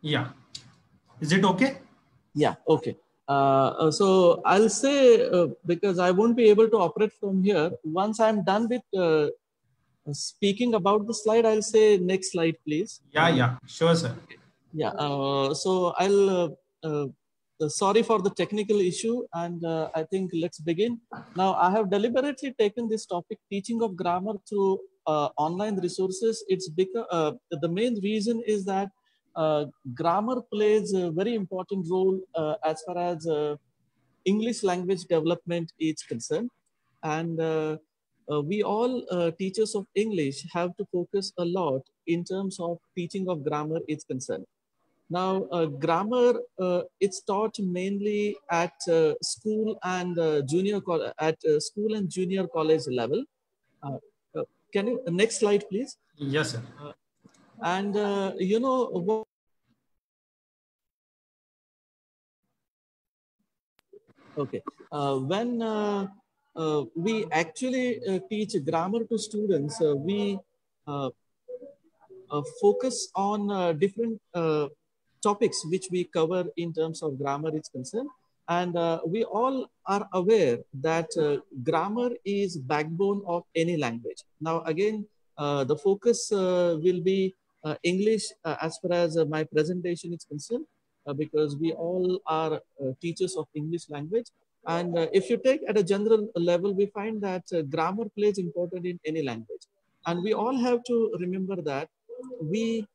Yeah. Is it okay? Yeah, okay. So I'll say, because I won't be able to operate from here, once I'm done with speaking about the slide, I'll say next slide, please. Yeah, sure, sir. Yeah, so sorry for the technical issue, and I think let's begin. Now, I have deliberately taken this topic, teaching of grammar through online resources. It's because the main reason is that grammar plays a very important role as far as English language development is concerned. And we all teachers of English have to focus a lot in terms of teaching of grammar is concerned. Now, grammar, it's taught mainly at school and school and junior college level. Uh, can you next slide, please? Yes, sir. And you know what? Okay, when we actually teach grammar to students, we uh, focus on different topics which we cover in terms of grammar is concerned. And we all are aware that grammar is backbone of any language. Now, again, the focus will be English as far as my presentation is concerned, because we all are teachers of English language. And if you take at a general level, we find that grammar plays important in any language. And we all have to remember that we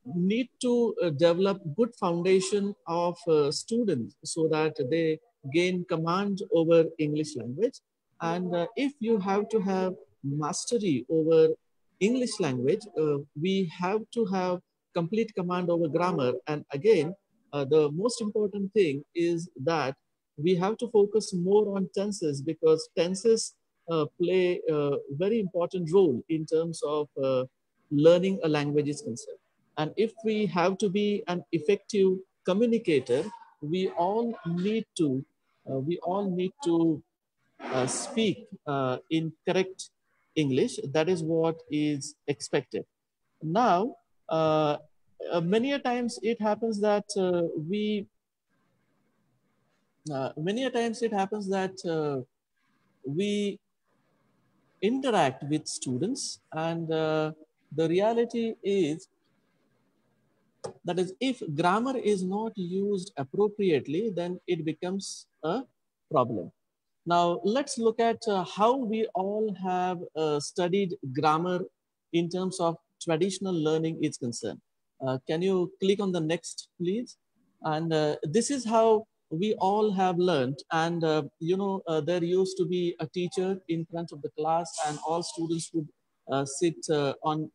need to develop good foundation of students so that they gain command over English language. And if you have to have mastery over English language, we have to have complete command over grammar. And again, the most important thing is that we have to focus more on tenses, because tenses play a very important role in terms of learning a language is concerned. And if we have to be an effective communicator, we all need to speak in correct English. That is what is expected. Now, many a times it happens that we interact with students, and the reality is that is, if grammar is not used appropriately, then it becomes a problem. Now, let's look at how we all have studied grammar in terms of traditional learning is concerned. Can you click on the next, please? And this is how we all have learned. And, there used to be a teacher in front of the class, and all students would sit on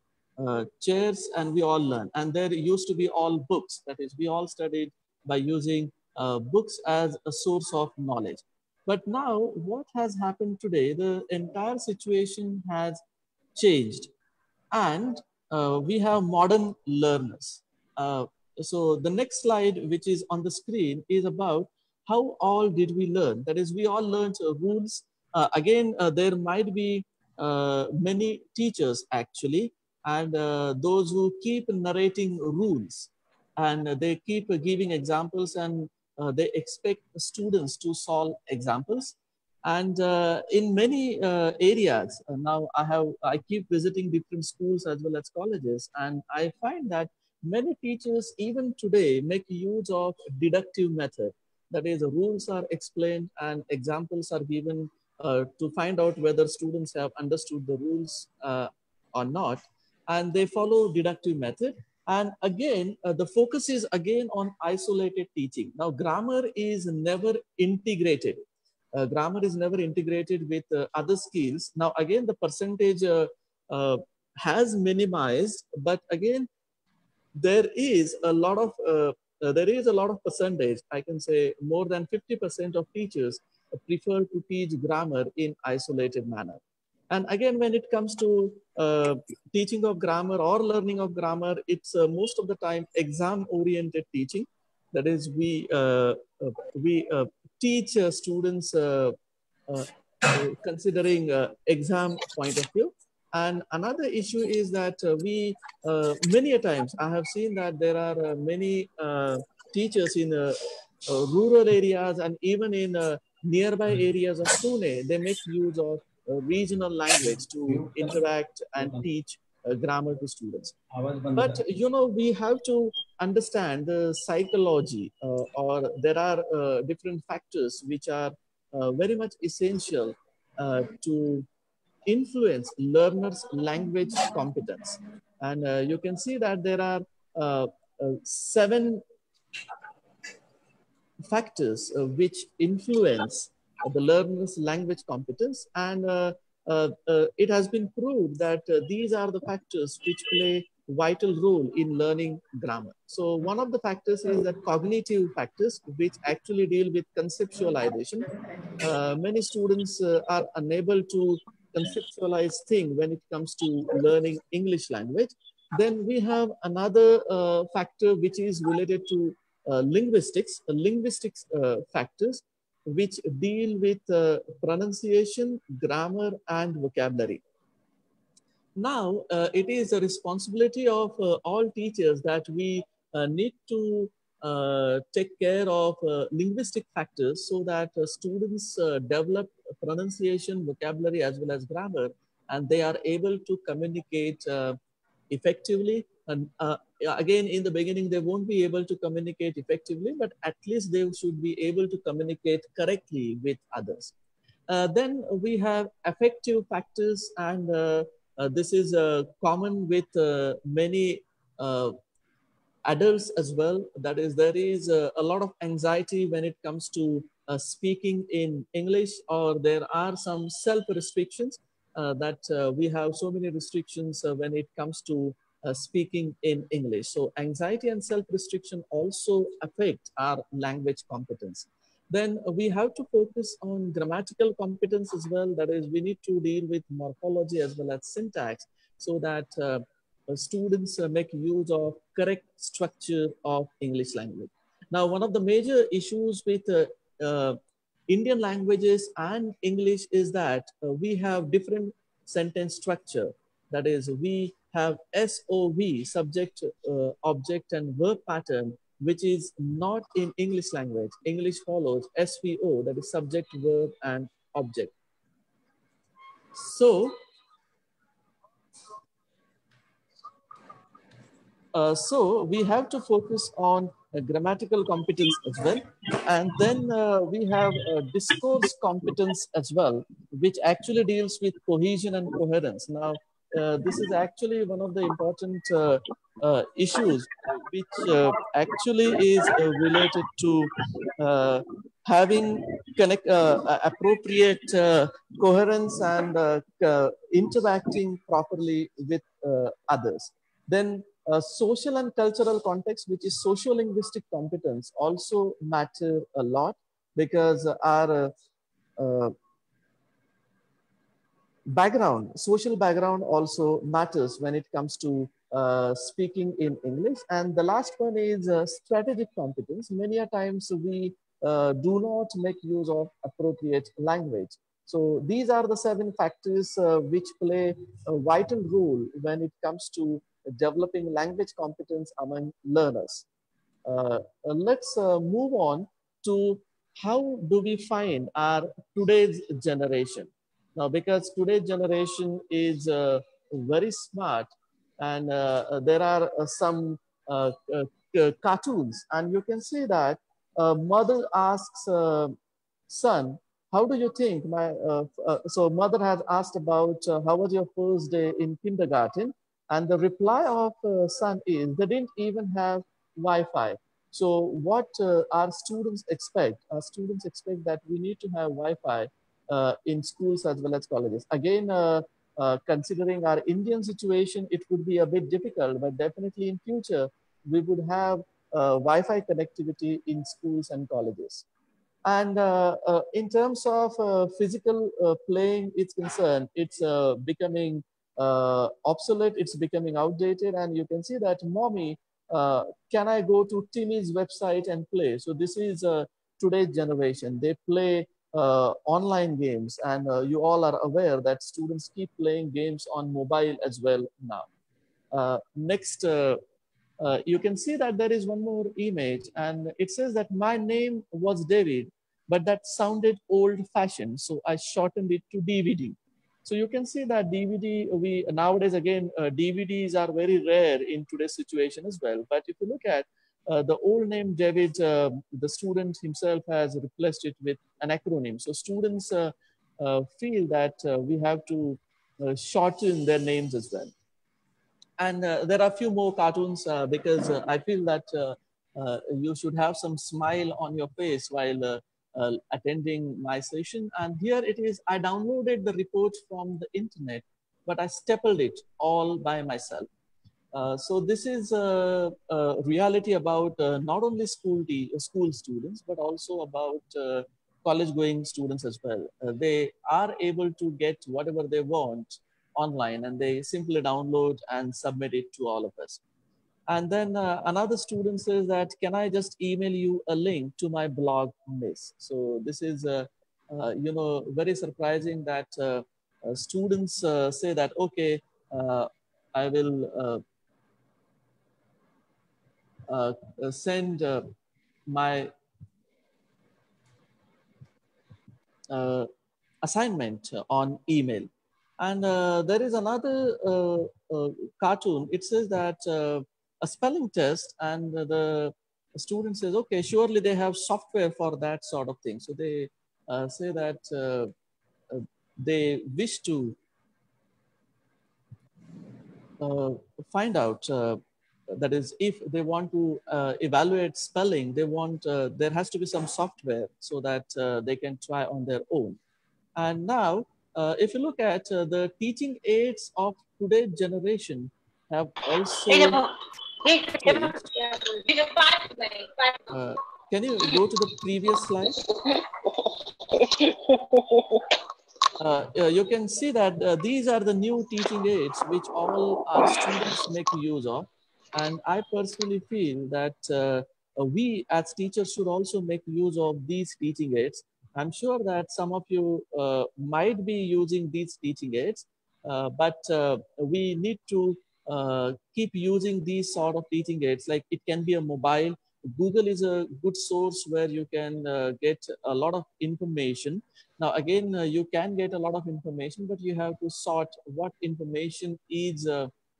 chairs, and we all learn. And there used to be all books. That is, we all studied by using books as a source of knowledge. But now what has happened today, the entire situation has changed, and we have modern learners. So the next slide, which is on the screen, is about how all did we learn. That is, we all learned rules. Again, there might be many teachers actually, and those who keep narrating rules, and they keep giving examples, and they expect students to solve examples. And in many areas now, I keep visiting different schools as well as colleges, and I find that many teachers even today make use of deductive method. That is, the rules are explained and examples are given to find out whether students have understood the rules or not, and they follow deductive method. And again, the focus is again on isolated teaching. Now, grammar is never integrated. Grammar is never integrated with other skills. Now, again, the percentage has minimized, but again, there is a lot of percentage. I can say more than 50% of teachers prefer to teach grammar in isolated manner. And again, when it comes to teaching of grammar or learning of grammar, it's most of the time exam-oriented teaching. That is, we teach students considering exam point of view. And another issue is that many a times I have seen that there are many teachers in rural areas and even in nearby areas of Pune, they make use of regional language to interact and teach grammar to students. But we have to understand the psychology, or there are different factors which are very much essential to influence learners' language competence. And you can see that there are 7 factors which influence the learner's language competence. And it has been proved that these are the factors which play vital role in learning grammar. So one of the factors is that cognitive factors, which actually deal with conceptualization. Many students are unable to conceptualize things when it comes to learning English language. Then we have another factor which is related to linguistics factors, which deal with pronunciation, grammar, and vocabulary. Now, it is a responsibility of all teachers that we need to take care of linguistic factors so that students develop pronunciation, vocabulary, as well as grammar, and they are able to communicate effectively. And again, in the beginning, they won't be able to communicate effectively, but at least they should be able to communicate correctly with others. Then we have affective factors, and this is common with many adults as well. That is, there is a lot of anxiety when it comes to speaking in English, or there are some self-restrictions that we have so many restrictions when it comes to speaking in English. So anxiety and self-restriction also affect our language competence. Then we have to focus on grammatical competence as well. That is, we need to deal with morphology as well as syntax, so that students make use of correct structure of English language. Now, one of the major issues with Indian languages and English is that we have different sentence structure. That is, we have SOV, subject, object, and verb pattern, which is not in English language. English follows SVO, that is subject, verb, and object. So we have to focus on grammatical competence as well. And then we have discourse competence as well, which actually deals with cohesion and coherence. Now, this is actually one of the important issues which actually is related to having appropriate coherence and interacting properly with others. Then social and cultural context, which is socio-linguistic competence, also matter a lot, because our background, social background also matters when it comes to speaking in English. And the last one is strategic competence. Many a times we do not make use of appropriate language. So these are the 7 factors which play a vital role when it comes to developing language competence among learners. Let's move on to how do we find our today's generation. Now, because today's generation is very smart, and there are some cartoons, and you can see that mother asks son, how do you think so mother has asked about how was your first day in kindergarten, and the reply of son is they didn't even have Wi-Fi. So what our students expect? Our students expect that we need to have Wi-Fi in schools as well as colleges. Again, considering our Indian situation, it would be a bit difficult, but definitely in future, we would have Wi-Fi connectivity in schools and colleges. And in terms of physical playing is concerned, it's becoming obsolete, it's becoming outdated. And you can see that, mommy, can I go to Timmy's website and play? So this is today's generation. They play online games, and you all are aware that students keep playing games on mobile as well now. Next, you can see that there is one more image, and it says that my name was David, but that sounded old fashioned, so I shortened it to DVD. So you can see that DVD, we nowadays again, DVDs are very rare in today's situation as well. But if you look at the old name David, the student himself has replaced it with an acronym. So students feel that we have to shorten their names as well. And there are a few more cartoons because I feel that you should have some smile on your face while attending my session. And here it is, I downloaded the report from the internet, but I stapled it all by myself. So this is a reality about not only school students, but also about college going students as well. They are able to get whatever they want online, and they simply download and submit it to all of us. And then another student says that, can I just email you a link to my blog, Miss? So this is, very surprising that students say that, okay, I will send my uh, assignment on email. And there is another cartoon. It says that a spelling test, and the student says, okay, surely they have software for that sort of thing. So they say that they wish to uh, find out, that is, if they want to evaluate spelling, they want, there has to be some software so that they can try on their own. And now, if you look at the teaching aids of today's generation have also changed. Uh, can you go to the previous slide? You can see that these are the new teaching aids which all our students make use of. And I personally feel that we as teachers should also make use of these teaching aids. I'm sure that some of you might be using these teaching aids, but we need to keep using these sort of teaching aids. Like, it can be a mobile. Google is a good source where you can get a lot of information. Now, again, you can get a lot of information, but you have to sort what information is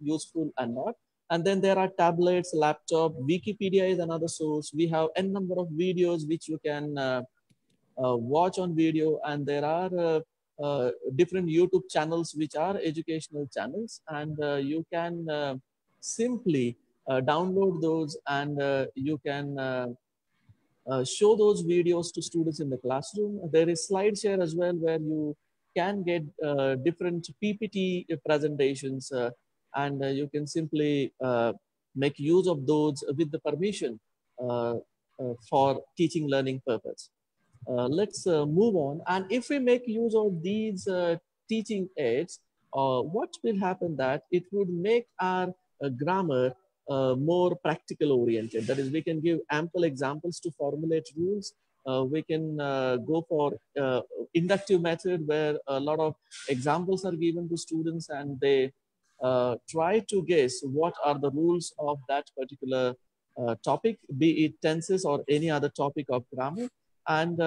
useful and not. And then there are tablets, laptop, Wikipedia is another source. We have n number of videos which you can watch on video, and there are different YouTube channels which are educational channels, and you can simply download those, and you can show those videos to students in the classroom. There is SlideShare as well, where you can get different PPT presentations, and you can simply make use of those with the permission for teaching learning purpose. Let's move on. And if we make use of these teaching aids, what will happen that it would make our grammar more practical oriented. That is, we can give ample examples to formulate rules. We can go for inductive method, where a lot of examples are given to students, and they try to guess what are the rules of that particular topic, be it tenses or any other topic of grammar. And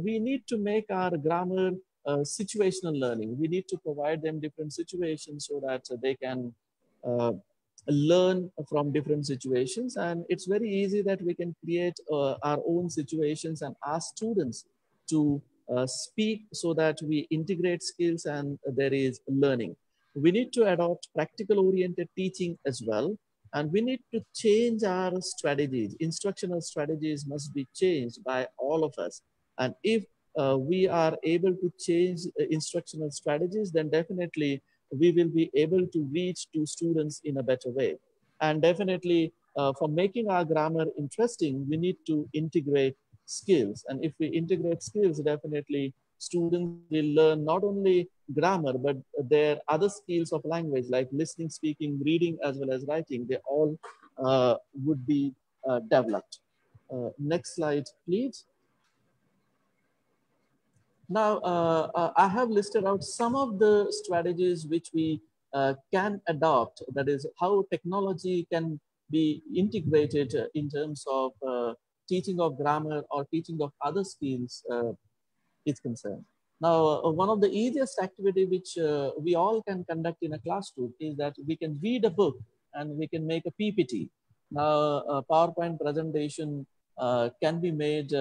we need to make our grammar situational learning. We need to provide them different situations so that they can uh, learn from different situations. And it's very easy that we can create our own situations and ask students to speak, so that we integrate skills and there is learning. We need to adopt practical oriented teaching as well. And we need to change our strategies. Instructional strategies must be changed by all of us. And if we are able to change instructional strategies, then definitely we will be able to reach to students in a better way. And definitely for making our grammar interesting, we need to integrate skills. And if we integrate skills, definitely students will learn not only grammar, but their other skills of language, like listening, speaking, reading, as well as writing. They all would be developed. Next slide, please. Now, I have listed out some of the strategies which we can adopt. That is how technology can be integrated in terms of teaching of grammar or teaching of other skills is concerned. Now, one of the easiest activity which we all can conduct in a classroom is that we can read a book and we can make a PPT. Now, a PowerPoint presentation can be made,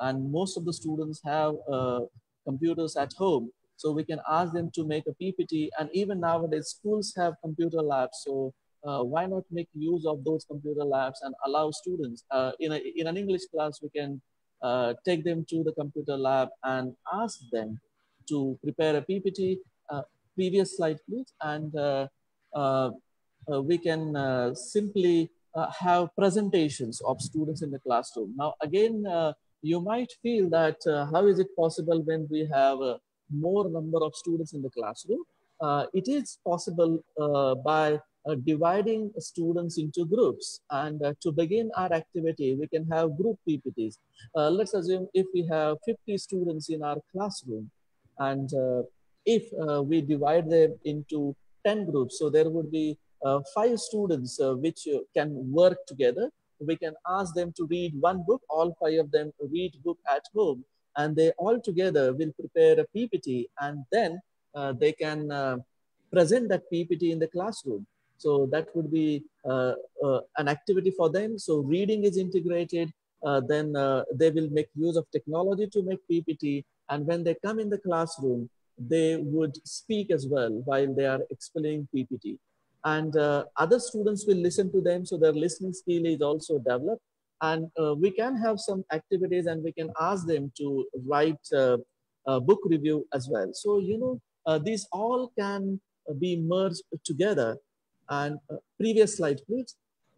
and most of the students have computers at home. So we can ask them to make a PPT, and even nowadays schools have computer labs. So why not make use of those computer labs and allow students in an English class, we can take them to the computer lab and ask them to prepare a PPT. Previous slide, please. And uh, we can simply have presentations of students in the classroom. Now, again, you might feel that how is it possible when we have more number of students in the classroom? It is possible by dividing students into groups. And to begin our activity, we can have group PPTs. Let's assume if we have 50 students in our classroom, and if we divide them into 10 groups, so there would be 5 students which can work together. We can ask them to read one book, all 5 of them read book at home, and they all together will prepare a PPT, and then they can present that PPT in the classroom. So that would be an activity for them. So reading is integrated. Then they will make use of technology to make PPT. And when they come in the classroom, they would speak as well while they are explaining PPT. And other students will listen to them. So their listening skill is also developed. And we can have some activities and we can ask them to write a book review as well. So, these all can be merged together. And previous slide, please.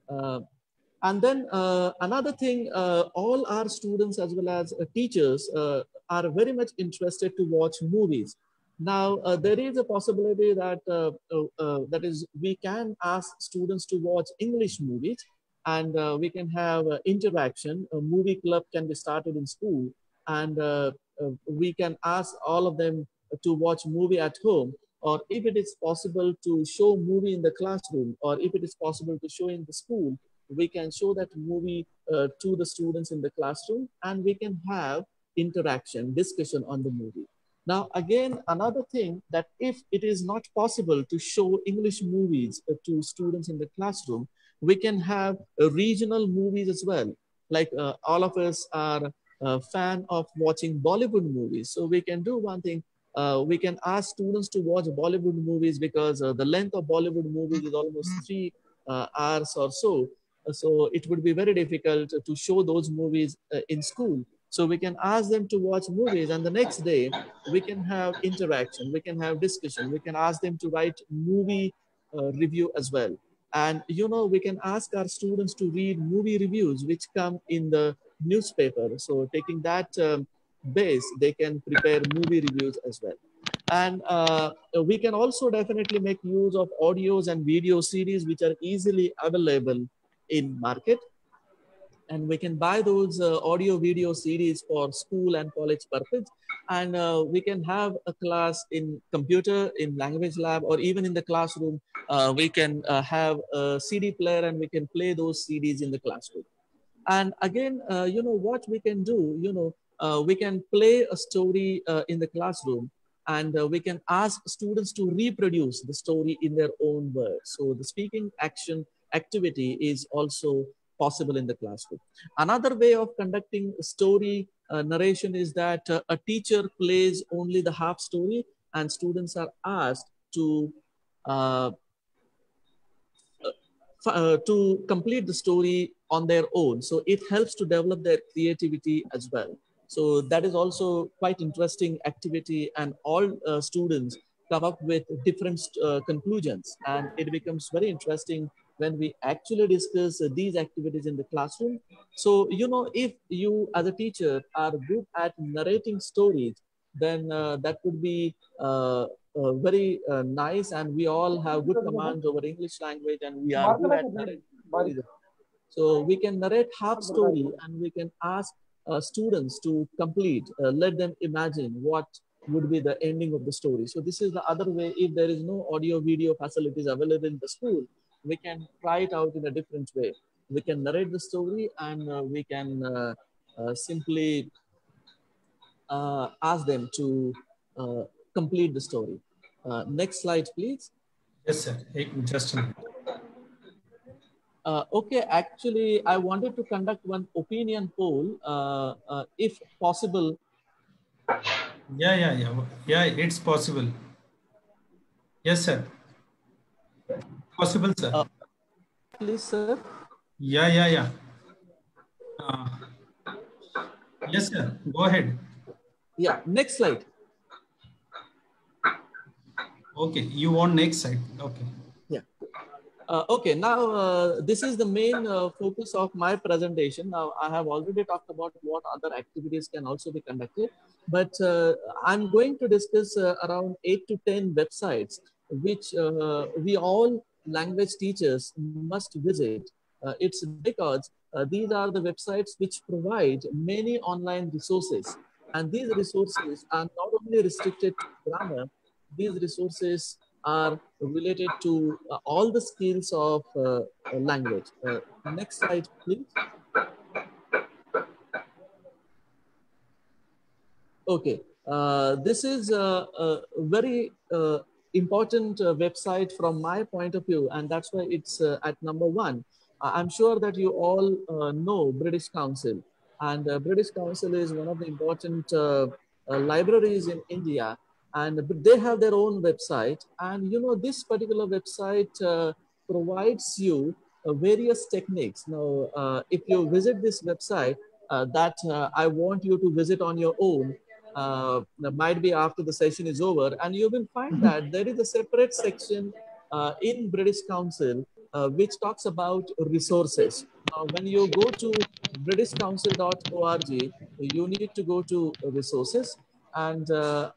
And then another thing, all our students as well as teachers are very much interested to watch movies. Now, there is a possibility that that is, we can ask students to watch English movies, and we can have interaction. A movie club can be started in school, and we can ask all of them to watch movie at home, or if it is possible to show movie in the classroom, or if it is possible to show in the school, we can show that movie to the students in the classroom, and we can have interaction, discussion on the movie. Now, again, another thing that if it is not possible to show English movies to students in the classroom, we can have regional movies as well. Like all of us are a fan of watching Bollywood movies. So we can do one thing. We can ask students to watch Bollywood movies because the length of Bollywood movies is almost 3 hours or so. So it would be very difficult to show those movies in school. So we can ask them to watch movies, and the next day we can have interaction, we can have discussion, we can ask them to write movie review as well. And we can ask our students to read movie reviews which come in the newspaper. So taking that base, they can prepare movie reviews as well. And we can also definitely make use of audios and video series which are easily available in market, and we can buy those audio video series for school and college purpose. And we can have a class in computer, in language lab, or even in the classroom. We can have a CD player and we can play those CDs in the classroom. And again, what we can do, we can play a story in the classroom, and we can ask students to reproduce the story in their own words. So the speaking action activity is also possible in the classroom. Another way of conducting story narration is that a teacher plays only the half story, and students are asked uh, to complete the story on their own. So it helps to develop their creativity as well. So that is also quite interesting activity, and all students come up with different conclusions, and it becomes very interesting when we actually discuss these activities in the classroom. So, if you as a teacher are good at narrating stories, then that would be very nice, and we all have good commands over English language, and we are good at narrating stories. So we can narrate half story, and we can ask students to complete, let them imagine what would be the ending of the story. So this is the other way. If there is no audio video facilities available in the school, we can try it out in a different way. We can narrate the story, and we can simply ask them to uh, complete the story. Next slide, please. Yes, sir. Hey, just a minute. Okay, actually, I wanted to conduct one opinion poll, if possible. Yeah, it's possible. Yes, sir. Possible, sir. Uh, please, sir. Yeah. Uh, yes, sir. Go ahead. Yeah, next slide. Okay, you want next side. Okay. Yeah. Okay, now this is the main focus of my presentation. Now, I have already talked about what other activities can also be conducted, but I'm going to discuss around 8 to 10 websites which we all language teachers must visit. It's because these are the websites which provide many online resources. And these resources are not only restricted to grammar, these resources are related to all the skills of language. Next slide, please. Okay, this is a very important website from my point of view, and that's why it's at number one. I'm sure that you all know British Council, and British Council is one of the important libraries in India, and they have their own website. And you know, this particular website provides you various techniques. Now, if you visit this website, that I want you to visit on your own, might be after the session is over, and you will find that there is a separate section in British Council which talks about resources. Now, when you go to britishcouncil.org, you need to go to resources, and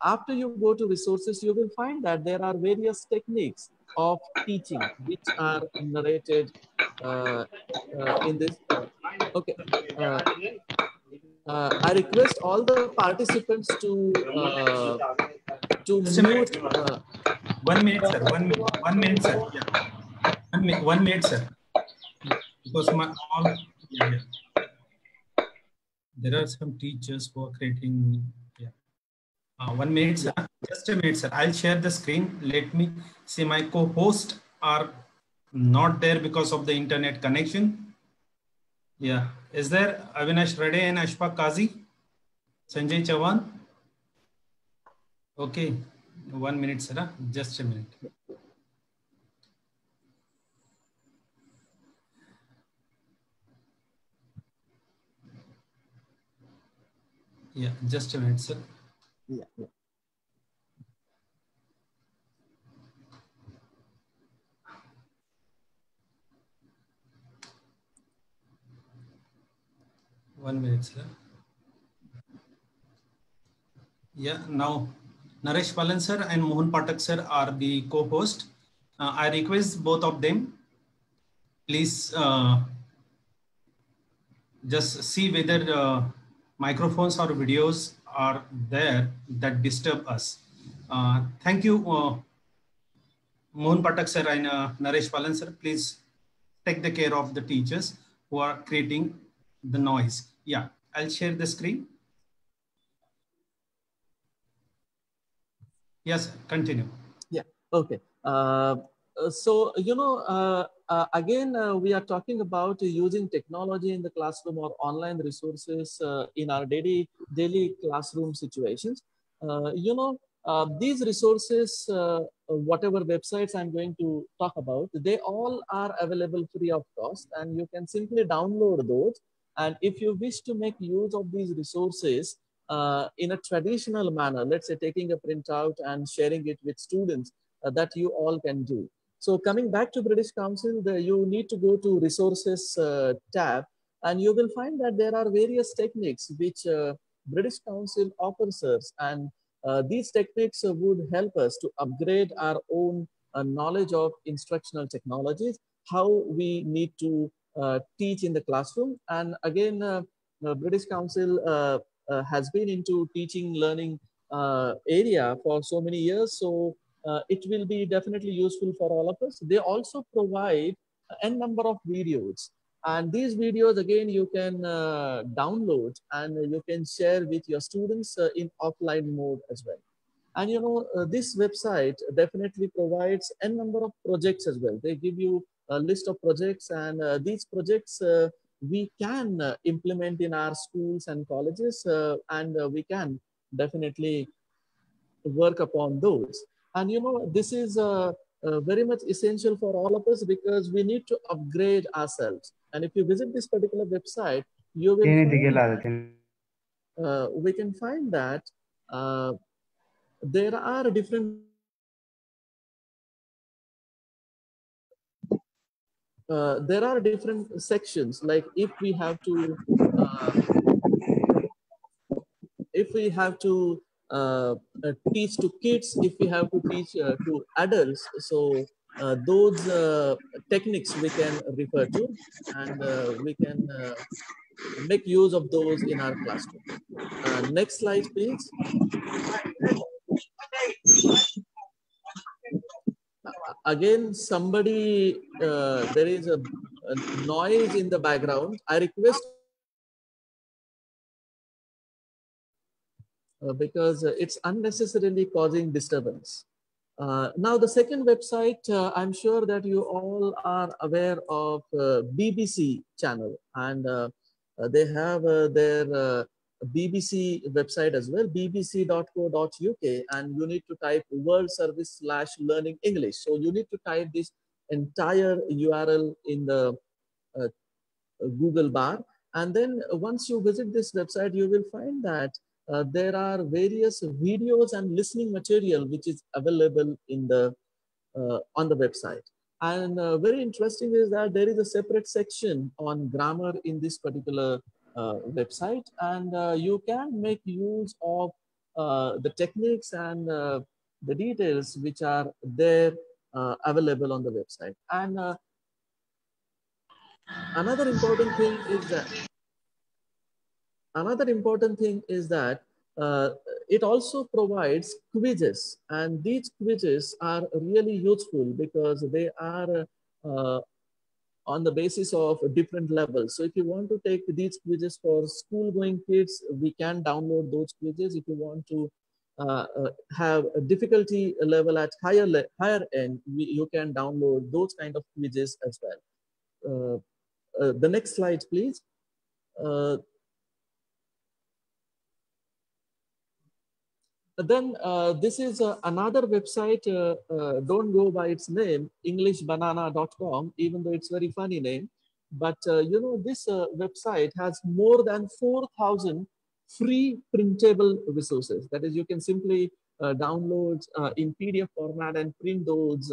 after you go to resources, you will find that there are various techniques of teaching which are narrated uh, in this. Okay. Uh, I request all the participants to Just a minute. mute. 1 minute, sir. 1 minute. 1 minute, sir. Yeah. 1 minute, sir. Because my all. Yeah. There are some teachers who are creating. Yeah. 1 minute, sir. Yeah, Just a minute, sir. I'll share the screen. Let me see. My co-host are not there because of the internet connection. Yeah. Is there Avinash Rade and Ashfaq Kazi? Sanjay Chavan? Okay. 1 minute, sir. Just a minute. Yeah. Just a minute, sir. yeah. 1 minute, sir. Yeah, now Naresh Palan sir and Mohan Patak sir are the co-host. I request both of them, please just see whether microphones or videos are there that disturb us. Thank you, Mohan Patak sir and Naresh Palan sir. Please take the care of the teachers who are creating the noise. Yeah, I'll share the screen. Yes, continue. Yeah. Okay. So, you know, again, we are talking about using technology in the classroom or online resources in our daily classroom situations. These resources, whatever websites I'm going to talk about, they all are available free of cost, and you can simply download those. And if you wish to make use of these resources, in a traditional manner, let's say taking a printout and sharing it with students, that you all can do. So coming back to British Council, you need to go to resources tab, and you will find that there are various techniques which British Council offers us, and these techniques would help us to upgrade our own knowledge of instructional technologies, how we need to teach in the classroom. And again, British Council has been into teaching, learning area for so many years. So it will be definitely useful for all of us. They also provide n number of videos. And these videos, again, you can download and you can share with your students in offline mode as well. And this website definitely provides a number of projects as well. They give you a list of projects, and these projects we can implement in our schools and colleges, and we can definitely work upon those. And this is very much essential for all of us because we need to upgrade ourselves. And if you visit this particular website, you will find that we can find that uh, there are different sections. Like uh, if we have to teach to kids, if we have to teach to adults, so those techniques we can refer to, and we can make use of those in our classroom. Next slide, please. Again, somebody, there is a noise in the background. I request because it's unnecessarily causing disturbance. Now, the second website, I'm sure that you all are aware of BBC channel, and they have their BBC website as well, bbc.co.uk, and you need to type World Service / Learning English. So you need to type this entire URL in the uh, Google bar. And then once you visit this website, you will find that there are various videos and listening material which is available in the on the website. And very interesting is that there is a separate section on grammar in this particular website, and you can make use of the techniques and the details which are there available on the website. And another important thing is that Another important thing is that uh, it also provides quizzes, and these quizzes are really useful because they are on the basis of different levels. So if you want to take these quizzes for school going kids, we can download those quizzes. If you want to have a difficulty level at higher end, you can download those kind of quizzes as well. The next slide, please. Uh, Then this is another website. Don't go by its name, EnglishBanana.com, even though it's very funny name. But this website has more than 4,000 free printable resources. That is, you can simply download in PDF format and print those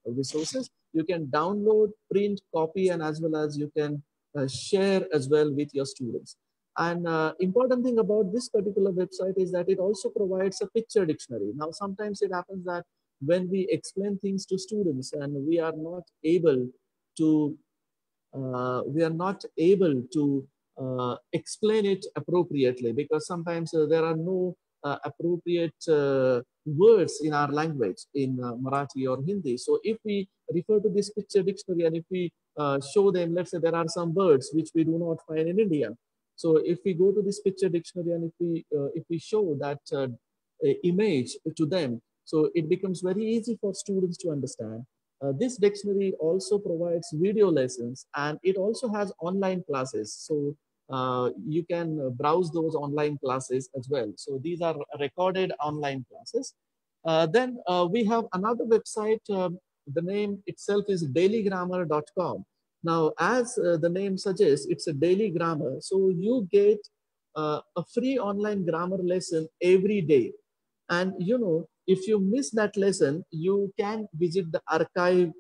resources. You can download, print, copy, and as well as you can share as well with your students. And important thing about this particular website is that it also provides a picture dictionary. Now, sometimes it happens that when we explain things to students and we are not able to explain it appropriately, because sometimes there are no appropriate words in our language in Marathi or Hindi. So if we refer to this picture dictionary and if we show them, let's say there are some words which we do not find in India. So if we go to this picture dictionary and if we show that image to them, so it becomes very easy for students to understand. This dictionary also provides video lessons, and it also has online classes. So you can browse those online classes as well. So these are recorded online classes. Then we have another website. The name itself is dailygrammar.com. Now, as the name suggests, it's a daily grammar. So you get a free online grammar lesson every day. And if you miss that lesson, you can visit the archive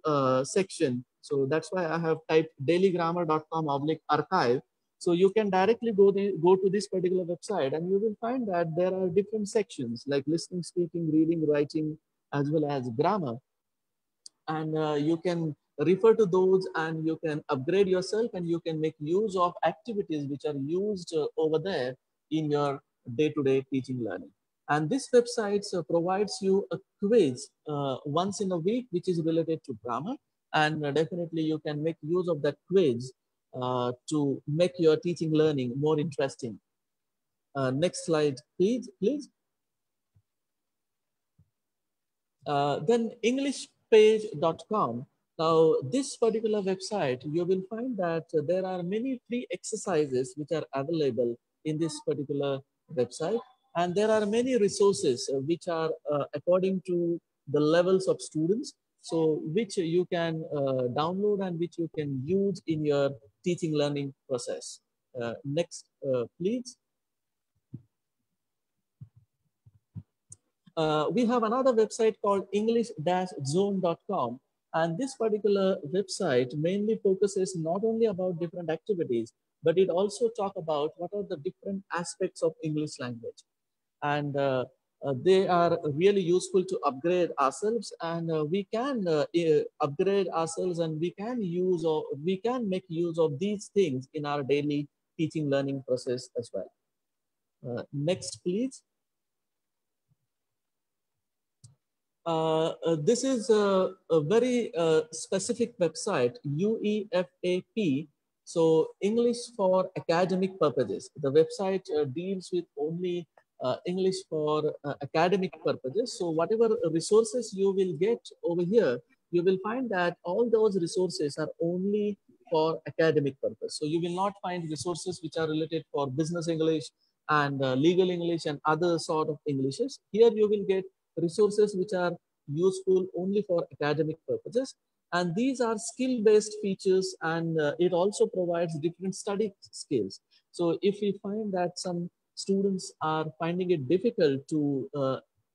section. So that's why I have typed dailygrammar.com/archive. So you can directly go to this particular website, and you will find that there are different sections like listening, speaking, reading, writing, as well as grammar. And you can refer to those and you can upgrade yourself and you can make use of activities which are used over there in your day-to-day teaching learning. And this website provides you a quiz once in a week, which is related to grammar. And definitely you can make use of that quiz to make your teaching learning more interesting. Next slide, please. Then englishpage.com. Now, this particular website, you will find that there are many free exercises which are available in this particular website. And there are many resources which are according to the levels of students. So which you can download and which you can use in your teaching learning process. Next, please. We have another website called english-zone.com. And this particular website mainly focuses not only about different activities, but it also talk about what are the different aspects of English language. And they are really useful to upgrade ourselves, and we can upgrade ourselves and we can use or we can make use of these things in our daily teaching learning process as well. Next, please. This is a very specific website, Uefap. So English for academic purposes. The website deals with only English for academic purposes. So whatever resources you will get over here, you will find that all those resources are only for academic purpose. So you will not find resources which are related for business English and legal English and other sort of Englishes. Here you will get resources which are useful only for academic purposes. And these are skill-based features, and it also provides different study skills. So if we find that some students are finding it difficult to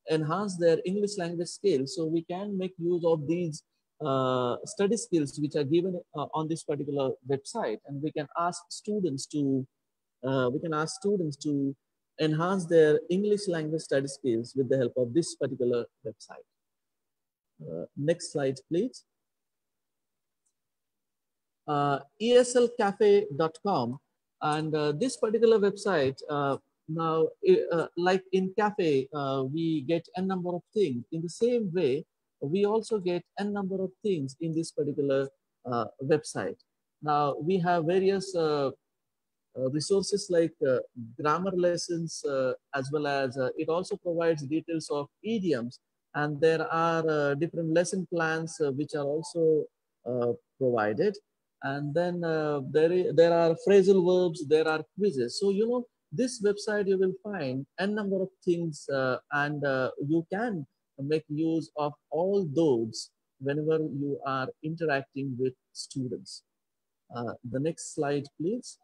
enhance their English language skills, so we can make use of these study skills which are given on this particular website, and we can ask students to enhance their English language study skills with the help of this particular website. Next slide, please. ESLcafe.com, and this particular website, now, like in Cafe, we get n number of things. In the same way, we also get n number of things in this particular website. Now, we have various resources like grammar lessons, as well as it also provides details of idioms, and there are different lesson plans which are also provided. And then there are phrasal verbs, there are quizzes. So, you know, this website you will find n number of things, and you can make use of all those whenever you are interacting with students. The next slide, please.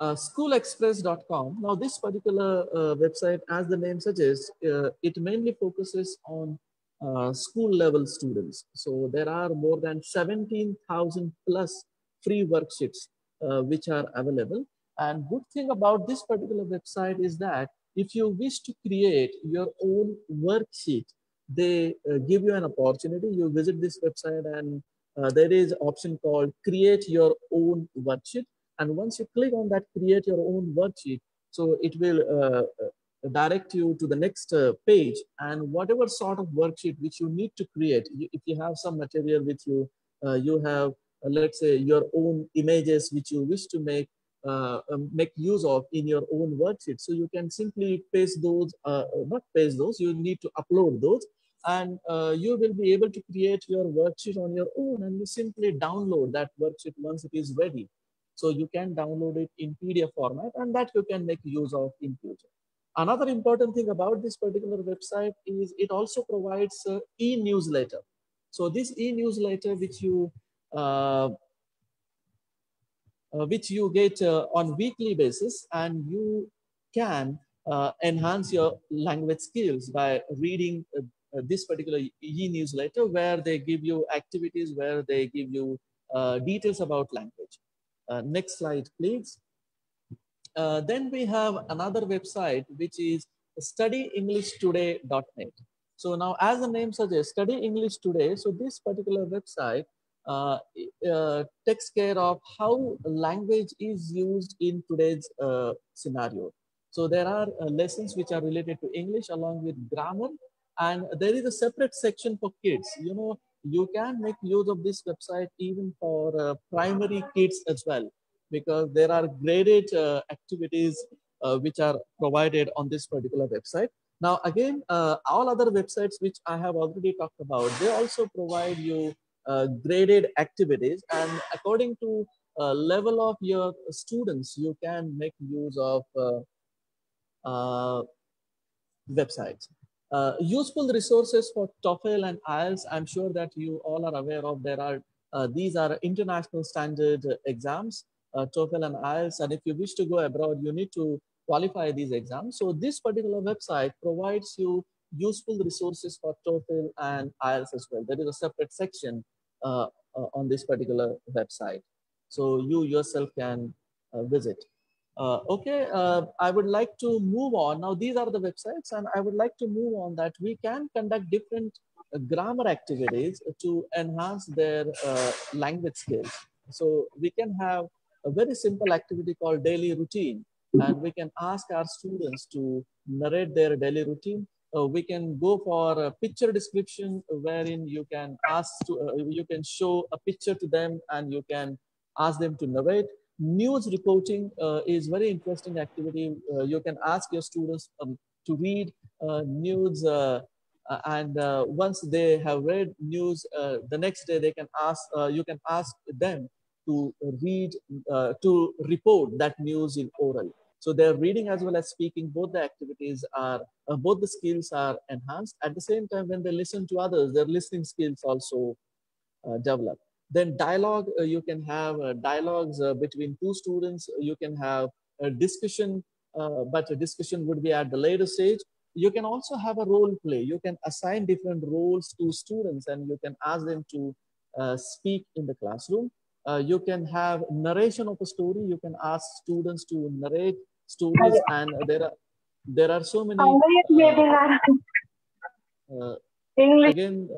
Schoolexpress.com. Now, this particular website, as the name suggests, it mainly focuses on school level students. So there are more than 17,000 plus free worksheets which are available. And good thing about this particular website is that if you wish to create your own worksheet, they give you an opportunity. You visit this website and there is an option called create your own worksheet. And once you click on that create your own worksheet, so it will direct you to the next page, and whatever sort of worksheet which you need to create, if you have some material which you have, let's say, your own images which you wish to make use of in your own worksheet. So you can simply paste those, not paste those, you need to upload those, and you will be able to create your worksheet on your own, and you simply download that worksheet once it is ready. So you can download it in PDF format, and that you can make use of in future. Another important thing about this particular website is it also provides e-newsletter. So this e-newsletter which you get on weekly basis, and you can enhance your language skills by reading this particular e-newsletter, where they give you activities, where they give you details about language. Next slide, please. Then we have another website, which is studyenglishttoday.net. So now, as the name suggests, Study English Today. So this particular website uh, takes care of how language is used in today's scenario. So there are lessons which are related to English along with grammar, and there is a separate section for kids. You know, you can make use of this website even for primary kids as well, because there are graded activities which are provided on this particular website. Now, again, all other websites which I have already talked about, they also provide you graded activities, and according to level of your students, you can make use of uh, websites. Useful resources for TOEFL and IELTS. I'm sure that you all are aware of. There are these are international standard exams, TOEFL and IELTS. And if you wish to go abroad, you need to qualify these exams. So this particular website provides you useful resources for TOEFL and IELTS as well. There is a separate section on this particular website. So you yourself can visit. Okay, I would like to move on. Now, these are the websites, and I would like to move on that we can conduct different grammar activities to enhance their language skills. So we can have a very simple activity called daily routine, and we can ask our students to narrate their daily routine. We can go for a picture description wherein you can you can show a picture to them and you can ask them to narrate. News reporting is very interesting activity. You can ask your students to read news, and once they have read news, the next day they can ask. You can ask them to read to report that news in oral. So they're reading as well as speaking. Both the activities are both the skills are enhanced. At the same time, when they listen to others, their listening skills also develop. Then dialogue, you can have dialogues between two students. You can have a discussion, but a discussion would be at the later stage. You can also have a role play. You can assign different roles to students and you can ask them to speak in the classroom. You can have narration of a story. You can ask students to narrate stories, and there are so many uh, again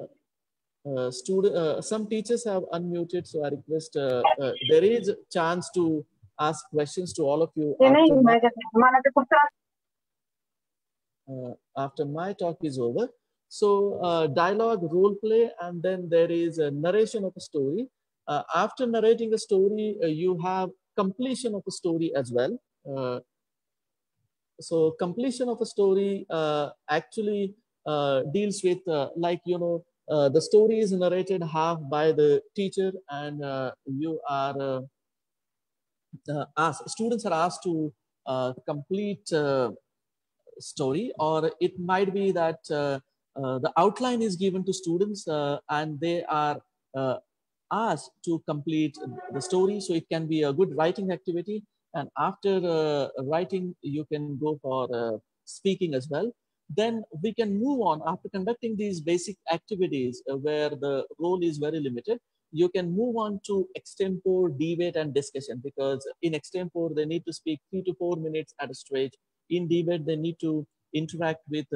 some teachers have unmuted, so I request there is a chance to ask questions to all of you after my talk is over. So dialogue, role play, and then there is a narration of a story. After narrating a story, you have completion of a story as well. So completion of a story actually deals with like, you know, the story is narrated half by the teacher, and you are asked, students are asked to complete story, or it might be that the outline is given to students and they are uh, asked to complete the story. So it can be a good writing activity, and after writing you can go for speaking as well. Then we can move on after conducting these basic activities where the role is very limited. You can move on to extempore, debate, and discussion, because in extempore they need to speak 3 to 4 minutes at a stretch. In debate they need to interact with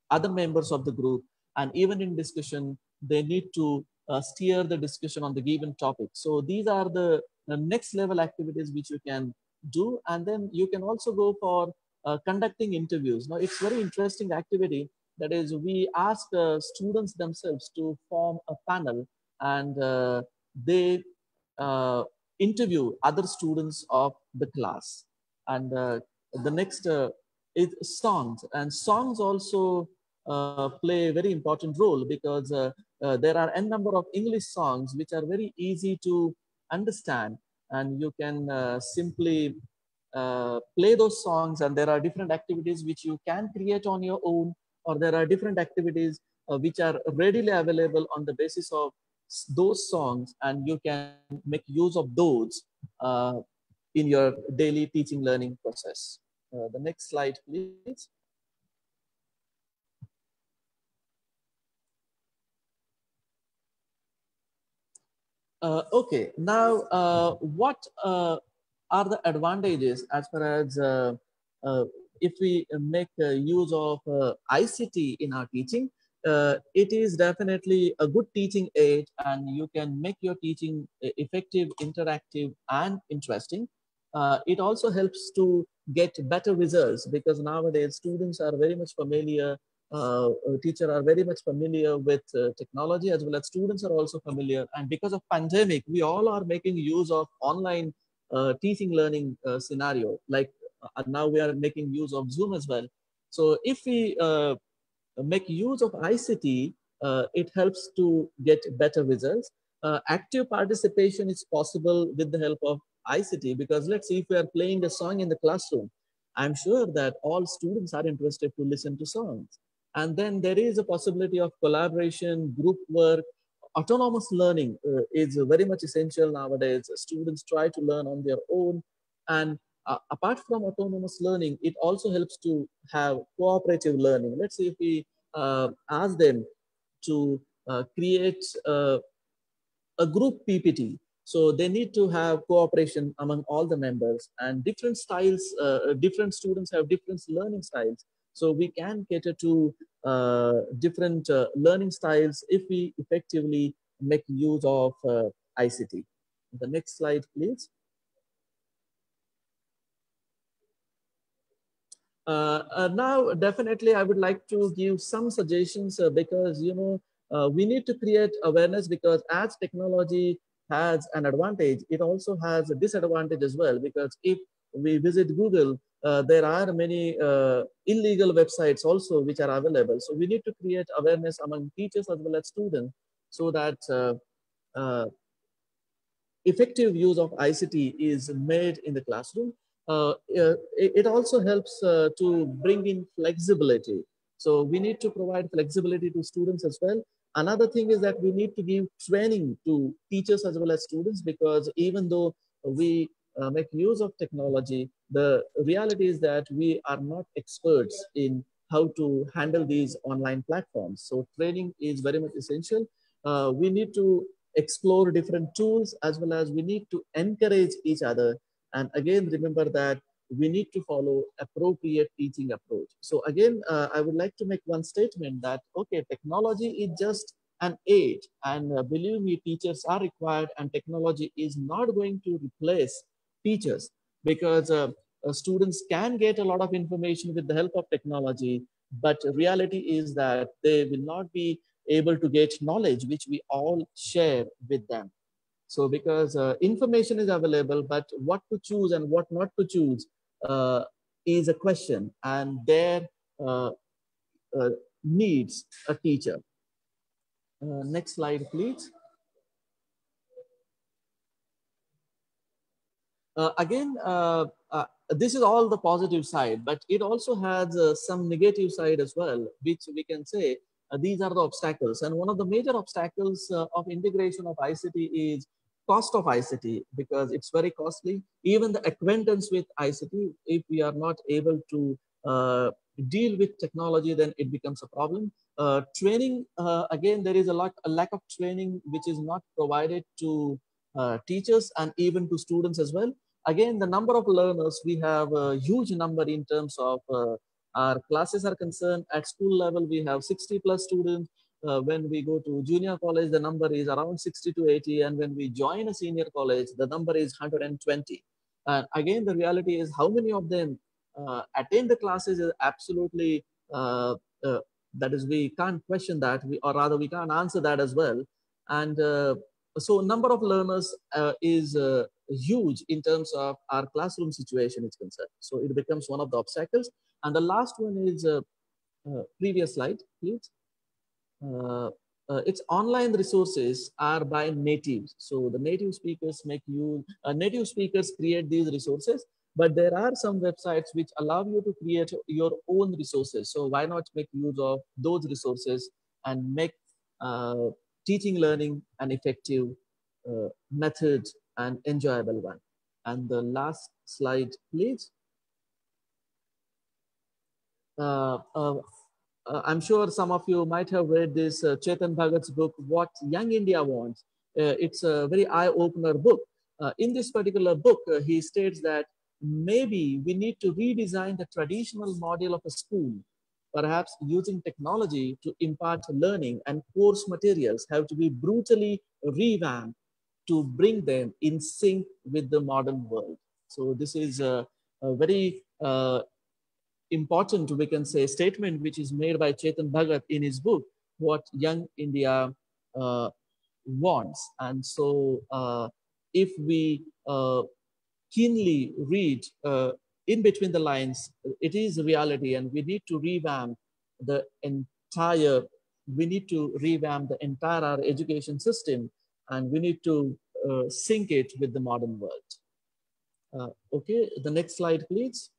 other members of the group, and even in discussion they need to steer the discussion on the given topic. So these are the next level activities which you can do. And then you can also go for conducting interviews. Now it's very interesting activity. That is, we ask students themselves to form a panel, and they interview other students of the class. And the next is songs, and songs also play a very important role, because there are n number of English songs which are very easy to understand, and you can simply play those songs, and there are different activities which you can create on your own, or there are different activities which are readily available on the basis of those songs, and you can make use of those uh, in your daily teaching learning process. The next slide, please. Okay, now what are the advantages as far as uh, if we make use of ICT in our teaching? it is definitely a good teaching aid, and you can make your teaching effective, interactive, and interesting. It also helps to get better results because nowadays students are very much familiar, teachers are very much familiar with technology, as well as students are also familiar. And because of pandemic, we all are making use of online teaching learning scenario. Like now we are making use of Zoom as well. So if we make use of ICT, it helps to get better results. Active participation is possible with the help of ICT because let's see if we are playing a song in the classroom. I'm sure that all students are interested to listen to songs. And then there is a possibility of collaboration, group work, autonomous learning is very much essential nowadays. Students try to learn on their own. And apart from autonomous learning, it also helps to have cooperative learning. Let's say if we ask them to create a group PPT. So they need to have cooperation among all the members and different styles, different students have different learning styles. So we can cater to different learning styles if we effectively make use of ICT. The next slide, please. Now, definitely, I would like to give some suggestions because, we need to create awareness because as technology has an advantage, it also has a disadvantage as well. Because if we visit Google, there are many illegal websites also which are available. So we need to create awareness among teachers as well as students so that uh, effective use of ICT is made in the classroom. It also helps to bring in flexibility. So we need to provide flexibility to students as well. Another thing is that we need to give training to teachers as well as students because even though we make use of technology, the reality is that we are not experts in how to handle these online platforms. So training is very much essential. We need to explore different tools as well as we need to encourage each other. And again, remember that we need to follow appropriate teaching approach. So again, I would like to make one statement that, okay, technology is just an aid and believe me, teachers are required and technology is not going to replace teachers because students can get a lot of information with the help of technology, but reality is that they will not be able to get knowledge which we all share with them. So because information is available, but what to choose and what not to choose is a question, and there uh, uh, needs a teacher. Next slide, please. Again, this is all the positive side, but it also has some negative side as well, which we can say these are the obstacles. And one of the major obstacles of integration of ICT is cost of ICT because it's very costly. Even the acquaintance with ICT, if we are not able to deal with technology, then it becomes a problem. Training, again, there is a lack of training which is not provided to teachers and even to students as well. Again, the number of learners, we have a huge number in terms of our classes are concerned. At school level, we have 60 plus students. When we go to junior college, the number is around 60 to 80. And when we join a senior college, the number is 120. And again, the reality is how many of them attend the classes is absolutely, that is, we can't question that, or rather we can't answer that as well. And so number of learners is huge in terms of our classroom situation is concerned. So it becomes one of the obstacles. And the last one is previous slide, please. Its online resources are by natives. So the native speakers native speakers create these resources, but there are some websites which allow you to create your own resources. So why not make use of those resources and make uh, teaching learning an effective method and enjoyable one. And the last slide, please. Uh, uh, I'm sure some of you might have read this Chetan Bhagat's book, What Young India Wants. It's a very eye-opener book. In this particular book, he states that maybe we need to redesign the traditional model of a school perhaps using technology to impart learning and course materials have to be brutally revamped to bring them in sync with the modern world. So this is a very important, we can say, statement which is made by Chetan Bhagat in his book, What Young India uh, Wants. And so if we keenly read in between the lines, it is a reality, and we need to revamp the entire, we need to revamp the entire our education system, and we need to sync it with the modern world. Okay, the next slide, please.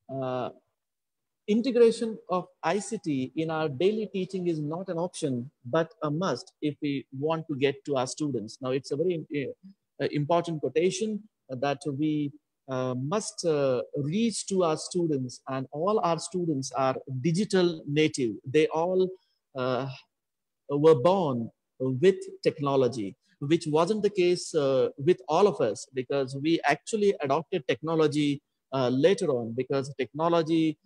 Uh, Integration of ICT in our daily teaching is not an option, but a must if we want to get to our students. Now, it's a very important quotation that we must reach to our students, and all our students are digital native. They all uh, were born with technology, which wasn't the case with all of us, because we actually adopted technology later on, because technology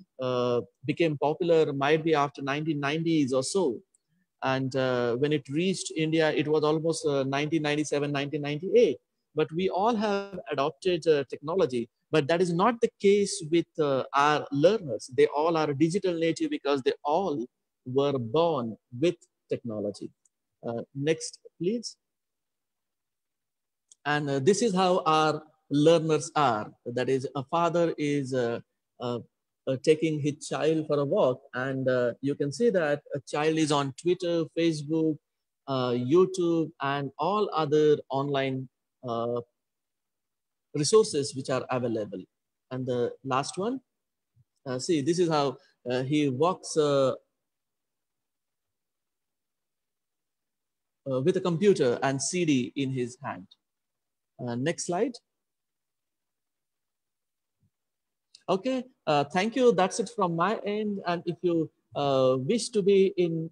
became popular might be after 1990s or so. And when it reached India, it was almost 1997, 1998. But we all have adopted technology. But that is not the case with our learners. They all are digital native because they all were born with technology. Next, please. And this is how our learners are. That is, a father is uh, taking his child for a walk, and you can see that a child is on Twitter, Facebook, YouTube, and all other online resources which are available. And the last one, see, this is how he walks with a computer and CD in his hand. Next slide. Okay, thank you. That's it from my end. And if you wish to be in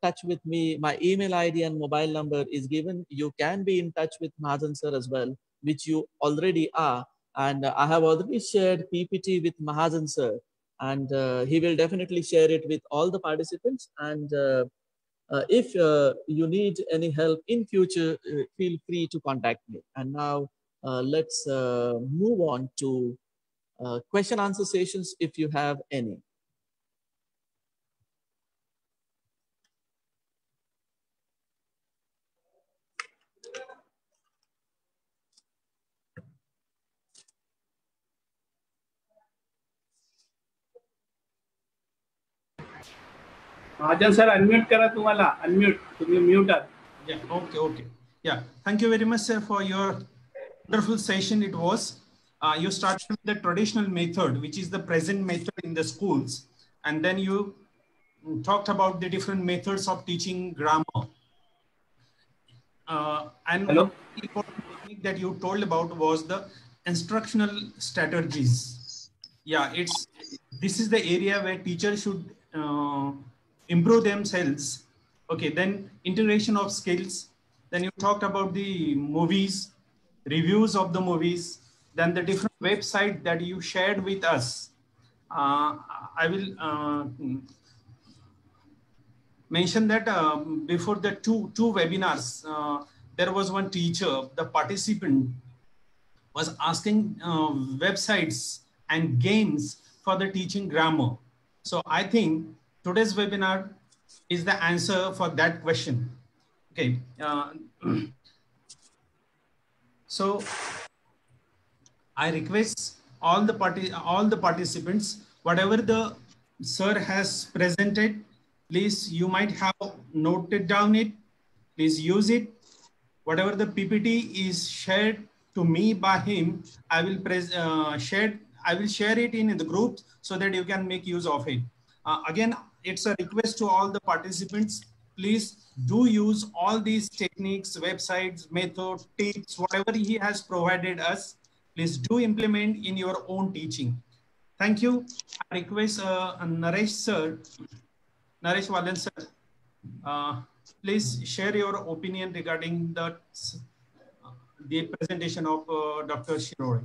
touch with me, my email ID and mobile number is given. You can be in touch with Mahajan sir as well, which you already are. And I have already shared PPT with Mahajan sir, and he will definitely share it with all the participants. And if you need any help in future, feel free to contact me. And now let's move on to question answer sessions if you have any. Mahajan sir unmute करा तुम्हाला unmute तुम्ही mute आहात. Yeah, okay. Yeah, thank you very much, sir, for your wonderful session. It was you started with the traditional method, which is the present method in the schools, and then you talked about the different methods of teaching grammar. And Hello? one important technique that you told about was the instructional strategies. Yeah, this is the area where teachers should improve themselves. Okay, then integration of skills. Then you talked about the movies, reviews of the movies, then the different website that you shared with us. I will mention that before the two webinars, there was one teacher, the participant was asking websites and games for the teaching grammar. So I think today's webinar is the answer for that question. Okay. So I request all the participants, whatever the sir has presented, please, you might have noted down it. Please use it. Whatever the PPT is shared to me by him, I will share it in the group so that you can make use of it. Again, it's a request to all the participants. Please do use all these techniques, websites, method, tips, whatever he has provided us. Please do implement in your own teaching. Thank you. I request Naresh sir, Naresh Walan sir, please share your opinion regarding the the presentation of Dr. Shirode.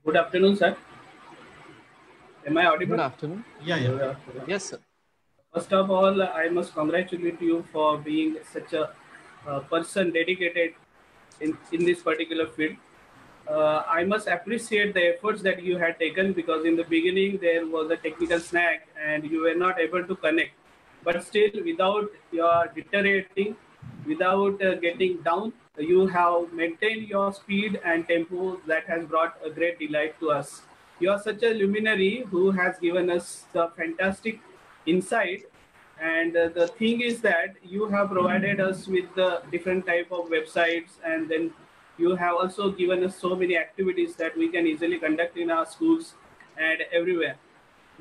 Good afternoon, sir. Am I audible? Good afternoon. Yeah, yeah. Good afternoon. Yes, sir. First of all, I must congratulate you for being such a person dedicated in this particular field. I must appreciate the efforts that you had taken, because in the beginning there was a technical snag and you were not able to connect. But still, without your deteriorating, without getting down, you have maintained your speed and tempo that has brought a great delight to us. You are such a luminary who has given us the fantastic insight. And the thing is that you have provided us with the different type of websites, and then you have also given us so many activities that we can easily conduct in our schools and everywhere.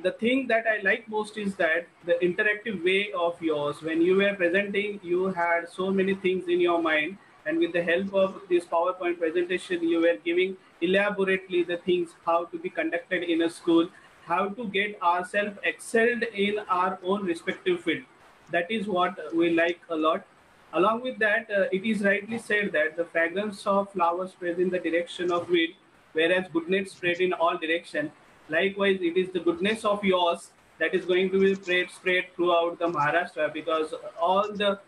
The thing that I like most is that the interactive way of yours. When you were presenting, you had so many things in your mind, and with the help of this PowerPoint presentation, you were giving elaborately the things how to be conducted in a school, how to get ourselves excelled in our own respective field. That is what we like a lot. Along with that, it is rightly said that the fragrance of flowers spreads in the direction of wind, whereas goodness spread in all direction. Likewise, it is the goodness of yours that is going to be spread throughout the Maharashtra, because all the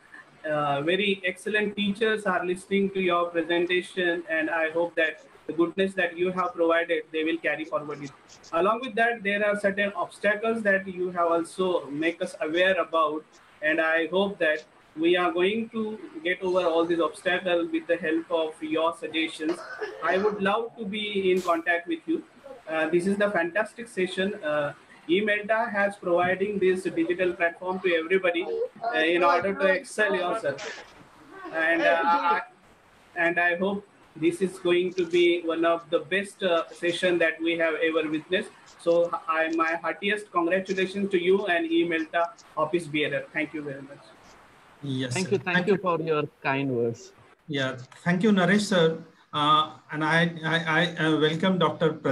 very excellent teachers are listening to your presentation, and I hope that the goodness that you have provided, they will carry forward it. Along with that, there are certain obstacles that you have also make us aware about, and I hope that we are going to get over all these obstacles with the help of your suggestions. I would love to be in contact with you. This is the fantastic session. EMELTA has providing this digital platform to everybody in order to excel yourself. And I hope this is going to be one of the best session that we have ever witnessed. So my heartiest congratulations to you and EMELTA office bearer. Thank you very much. Yes. Thank sir. you. Thank you for your kind words. Yeah, thank you, Naresh sir. And I welcome Dr.